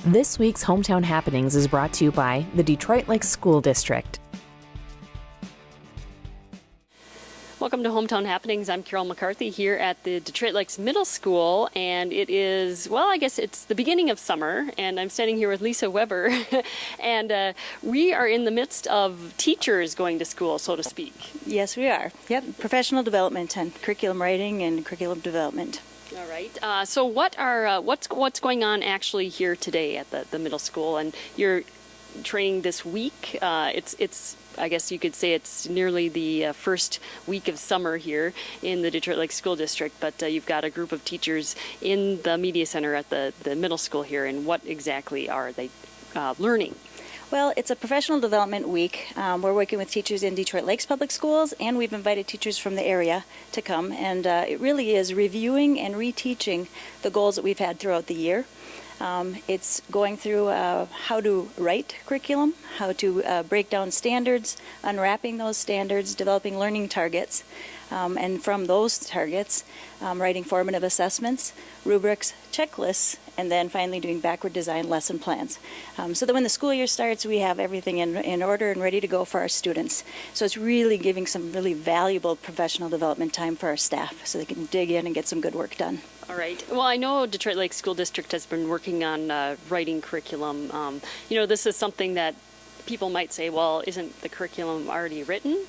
This week's Hometown Happenings is brought to you by the Detroit Lakes School District. Welcome to Hometown Happenings. I'm Carol McCarthy here at the Detroit Lakes Middle School, and it is, well, I guess it's the beginning of summer, and I'm standing here with Lisa Weber, and we are in the midst of teachers going to school, so to speak. Yes, we are. Yep, professional development and curriculum writing and curriculum development. All right. So what's going on actually here today at the middle school? And you're training this week. It's I guess you could say it's nearly the first week of summer here in the Detroit Lakes School District, but you've got a group of teachers in the media center at the middle school here, and what exactly are they learning? Well, it's a professional development week. We're working with teachers in Detroit Lakes Public Schools, and we've invited teachers from the area to come, and it really is reviewing and reteaching the goals that we've had throughout the year. It's going through how to write curriculum, how to break down standards, unwrapping those standards, developing learning targets, and from those targets, writing formative assessments, rubrics, checklists, and then finally doing backward design lesson plans. So that when the school year starts, we have everything in order and ready to go for our students. So it's really giving some really valuable professional development time for our staff so they can dig in and get some good work done. All right. Well, I know Detroit Lakes School District has been working on writing curriculum. This is something that people might say, well, isn't the curriculum already written?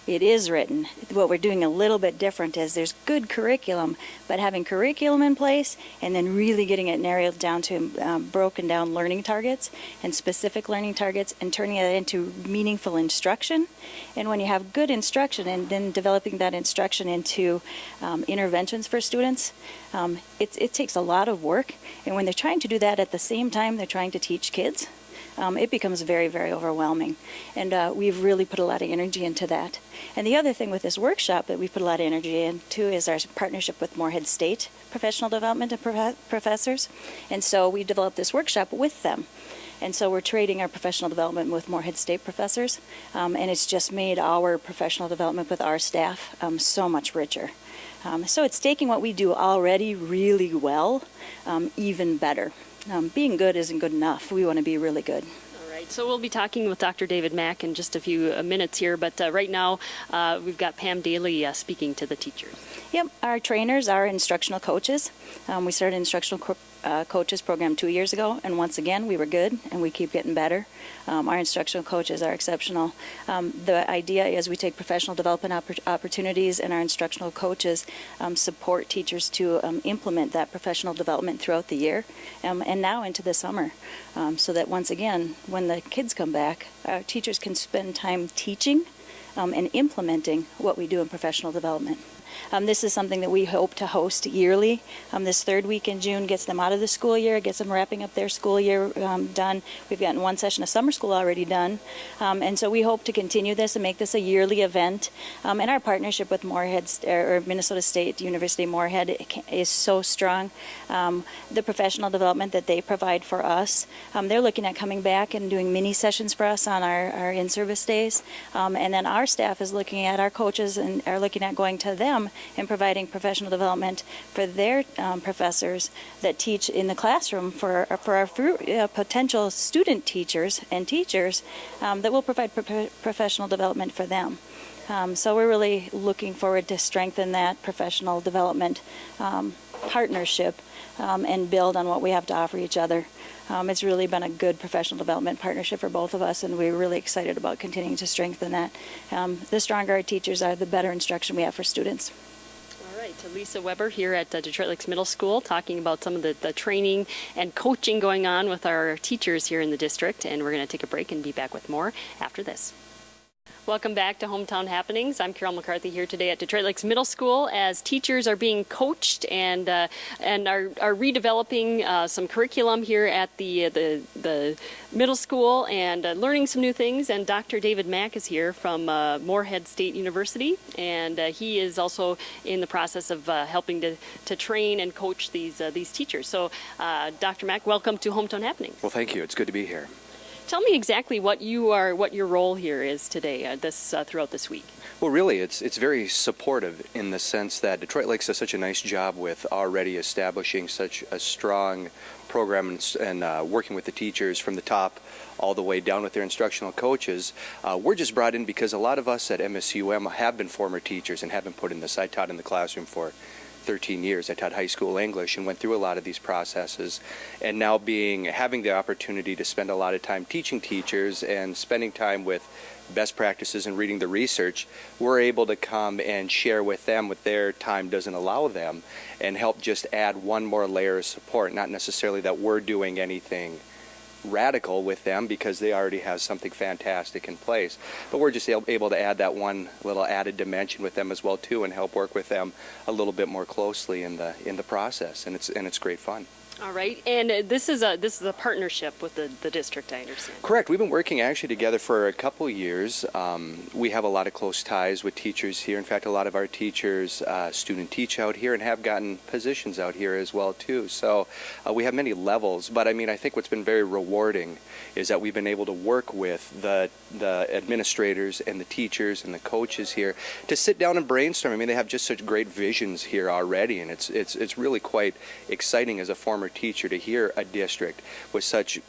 It is written. What we're doing a little bit different is there's good curriculum, but having curriculum in place and then really getting it narrowed down to broken down learning targets and specific learning targets and turning it into meaningful instruction. And when you have good instruction and then developing that instruction into interventions for students, it takes a lot of work. And when they're trying to do that at the same time they're trying to teach kids, it becomes very, very overwhelming. And we've really put a lot of energy into that. And the other thing with this workshop that we've put a lot of energy into is our partnership with Moorhead State Professional Development and Professors. And so we developed this workshop with them. And so we're trading our professional development with Moorhead State professors. And it's just made our professional development with our staff so much richer. So it's taking what we do already really well, even better. Being good isn't good enough. We want to be really good. All right. So we'll be talking with Dr. David Mack in just a few minutes here, but right now we've got Pam Daly speaking to the teachers. Yep, our trainers are instructional coaches. We started instructional coaches program 2 years ago, and once again we were good and we keep getting better. Our instructional coaches are exceptional. The idea is we take professional development opportunities, and our instructional coaches support teachers to implement that professional development throughout the year and now into the summer, so that once again when the kids come back, our teachers can spend time teaching and implementing what we do in professional development. This is something that we hope to host yearly. This third week in June gets them out of the school year, gets them wrapping up their school year done. We've gotten one session of summer school already done. And so we hope to continue this and make this a yearly event. And our partnership with Minnesota State University Moorhead is so strong. The professional development that they provide for us, they're looking at coming back and doing mini sessions for us on our in-service days. And then our staff is looking at our coaches and are looking at going to them and providing professional development for their professors that teach in the classroom for our potential student teachers and teachers that will provide professional development for them. So we're really looking forward to strengthen that professional development partnership and build on what we have to offer each other. It's really been a good professional development partnership for both of us, and we're really excited about continuing to strengthen that. The stronger our teachers are, the better instruction we have for students. All right, to Lisa Weber here at Detroit Lakes Middle School, talking about some of the training and coaching going on with our teachers here in the district, and we're going to take a break and be back with more after this. Welcome back to Hometown Happenings. I'm Carol McCarthy here today at Detroit Lakes Middle School as teachers are being coached and are redeveloping some curriculum here at the middle school and learning some new things. And Dr. David Mack is here from Moorhead State University, and he is also in the process of helping to train and coach these teachers. So, Dr. Mack, welcome to Hometown Happenings. Well, thank you. It's good to be here. Tell me exactly what your role here is today, throughout this week. Well, really, it's very supportive in the sense that Detroit Lakes does such a nice job with already establishing such a strong program and working with the teachers from the top all the way down with their instructional coaches. We're just brought in because a lot of us at MSUM have been former teachers and have been put in this. I taught in the classroom for 13 years. I taught high school English and went through a lot of these processes, and now having the opportunity to spend a lot of time teaching teachers and spending time with best practices and reading the research, we're able to come and share with them what their time doesn't allow them and help just add one more layer of support. Not necessarily that we're doing anything radical with them because they already have something fantastic in place, but we're just able to add that one little added dimension with them as well too, and help work with them a little bit more closely in the process, and it's great fun. All right, and this is a partnership with the district, I understand. Correct. We've been working actually together for a couple years. We have a lot of close ties with teachers here. In fact, a lot of our teachers student teach out here and have gotten positions out here as well too. So we have many levels, but I mean, I think what's been very rewarding is that we've been able to work with the administrators and the teachers and the coaches here to sit down and brainstorm. I mean, they have just such great visions here already, and it's really quite exciting as a former teacher to hear a district with such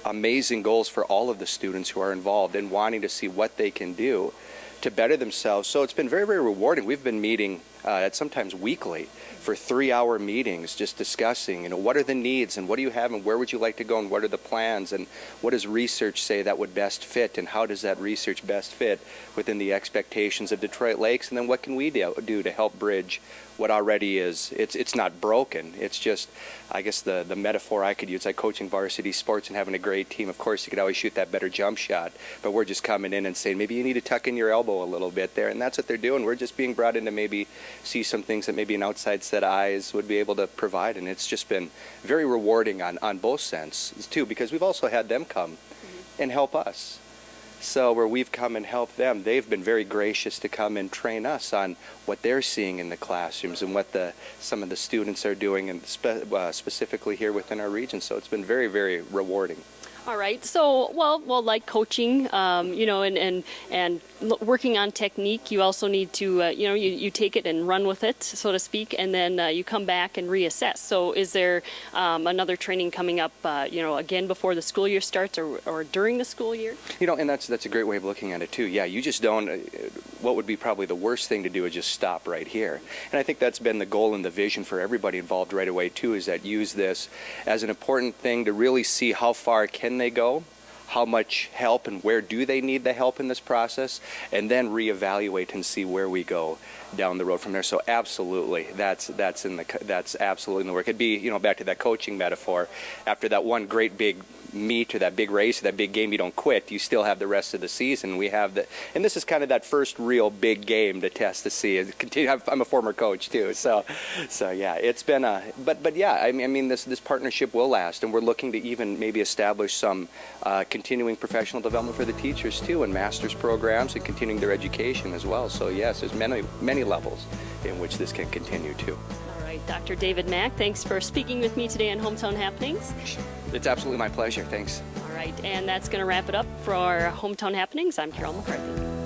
amazing goals for all of the students who are involved and wanting to see what they can do to better themselves. So it's been very, very rewarding. We've been meeting sometimes weekly for 3-hour meetings, just discussing, what are the needs and what do you have and where would you like to go and what are the plans and what does research say that would best fit and how does that research best fit within the expectations of Detroit Lakes, and then what can we do to help bridge what already is. It's not broken. It's just, I guess the metaphor I could use, like coaching varsity sports and having a great team. Of course, you could always shoot that better jump shot, but we're just coming in and saying, maybe you need to tuck in your elbow a little bit there, and that's what they're doing. We're just being brought in to maybe see some things that maybe an outside set of eyes would be able to provide, and it's just been very rewarding on both senses too, because we've also had them come and help us. So where we've come and helped them, they've been very gracious to come and train us on what they're seeing in the classrooms and what some of the students are doing, and specifically here within our region. So it's been very, very rewarding. All right. So, well, like coaching, and working on technique, you also need to, you take it and run with it, so to speak, and then you come back and reassess. So, is there another training coming up, again before the school year starts or during the school year? And that's a great way of looking at it too. Yeah, you just don't. What would be probably the worst thing to do is just stop right here. And I think that's been the goal and the vision for everybody involved right away too. Is that use this as an important thing to really see how far can they go, how much help and where do they need the help in this process, and then reevaluate and see where we go down the road from there. So absolutely, that's absolutely in the work. It'd be, back to that coaching metaphor. After that one great big meet or that big race or that big game, you don't quit. You still have the rest of the season. We have and this is kind of that first real big game to test to see. I'm a former coach too, so yeah, it's been but yeah, I mean this partnership will last, and we're looking to even maybe establish some continuing professional development for the teachers too, and master's programs and continuing their education as well. So yes, there's many levels in which this can continue too. All right, Dr. David Mack, thanks for speaking with me today on Hometown Happenings. It's absolutely my pleasure. Thanks. All right, and that's going to wrap it up for our Hometown Happenings. I'm Carol McCarthy.